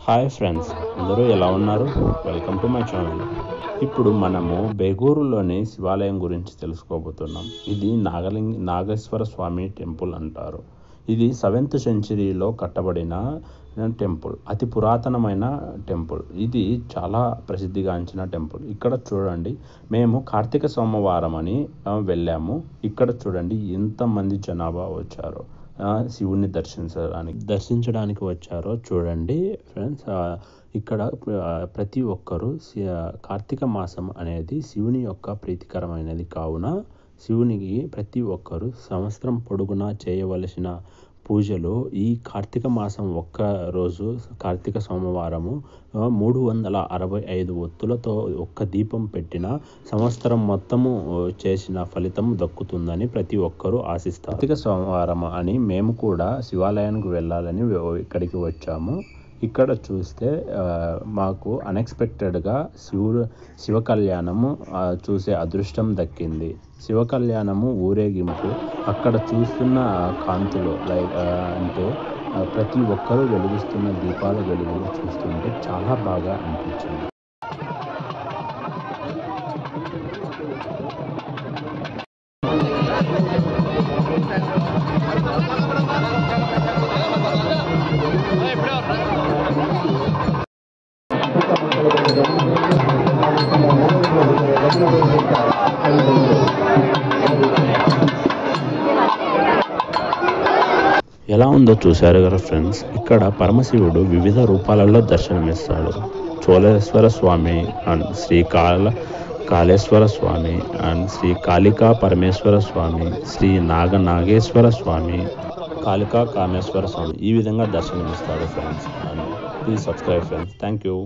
Hi friends, అందరూ ఎలా ఉన్నారు? Welcome to my channel. ఇప్పుడు మనము బేగూరులోని శివాలయం గురించి తెలుసుకోబోతున్నాం. ఇది నాగేశ్వర స్వామి టెంపుల్ అంటారు. ఇది 7th సెంచరీలో కట్టబడిన టెంపుల్. అతి పురాతనమైన టెంపుల్. ఇది చాలా ప్రసిద్ధిగాంచిన టెంపుల్. ఇక్కడ చూడండి, మేము కార్తీక సోమవారం అని వెళ్ళాము. ఇక్కడ చూడండి ఎంతమంది జనాభా వచ్చారో శివుణ్ణి దర్శించడానికి వచ్చారో చూడండి ఫ్రెండ్స్. ఇక్కడ ప్రతి ఒక్కరూ కార్తీక మాసం అనేది శివుని యొక్క ప్రీతికరమైనది కావున శివునికి ప్రతి ఒక్కరూ సంవత్సరం పొడుగునా చేయవలసిన పూజలు ఈ కార్తీక మాసం ఒక్క రోజు కార్తీక సోమవారము 365 ఒత్తులతో ఒక్క దీపం పెట్టిన సంవత్సరం మొత్తము చేసిన ఫలితం దక్కుతుందని ప్రతి ఒక్కరూ ఆశిస్తారు. కార్తీక సోమవారం అని మేము కూడా శివాలయానికి వెళ్ళాలని ఇక్కడికి వచ్చాము. ఇక్కడ చూస్తే మాకు అన్ఎక్స్పెక్టెడ్గా శివ కళ్యాణము చూసే అదృష్టం దక్కింది. శివ కళ్యాణము ఊరేగింపు అక్కడ చూస్తున్న కాంతులు అంటే ప్రతి ఒక్కరూ వెలిగిస్తున్న దీపాల వెలుగులు చూస్తుంటే చాలా బాగా అనిపించింది. ఎలా ఉందో చూశారు కదా ఫ్రెండ్స్. ఇక్కడ పరమశివుడు వివిధ రూపాలలో దర్శనమిస్తాడు. చోళేశ్వర స్వామి అండ్ శ్రీ కాళేశ్వర స్వామి అండ్ శ్రీ కాళికా పరమేశ్వర స్వామి, శ్రీ నాగేశ్వర స్వామి, కాళికా కామేశ్వర స్వామి ఈ విధంగా దర్శనమిస్తాడు friends. And please subscribe friends. Thank you.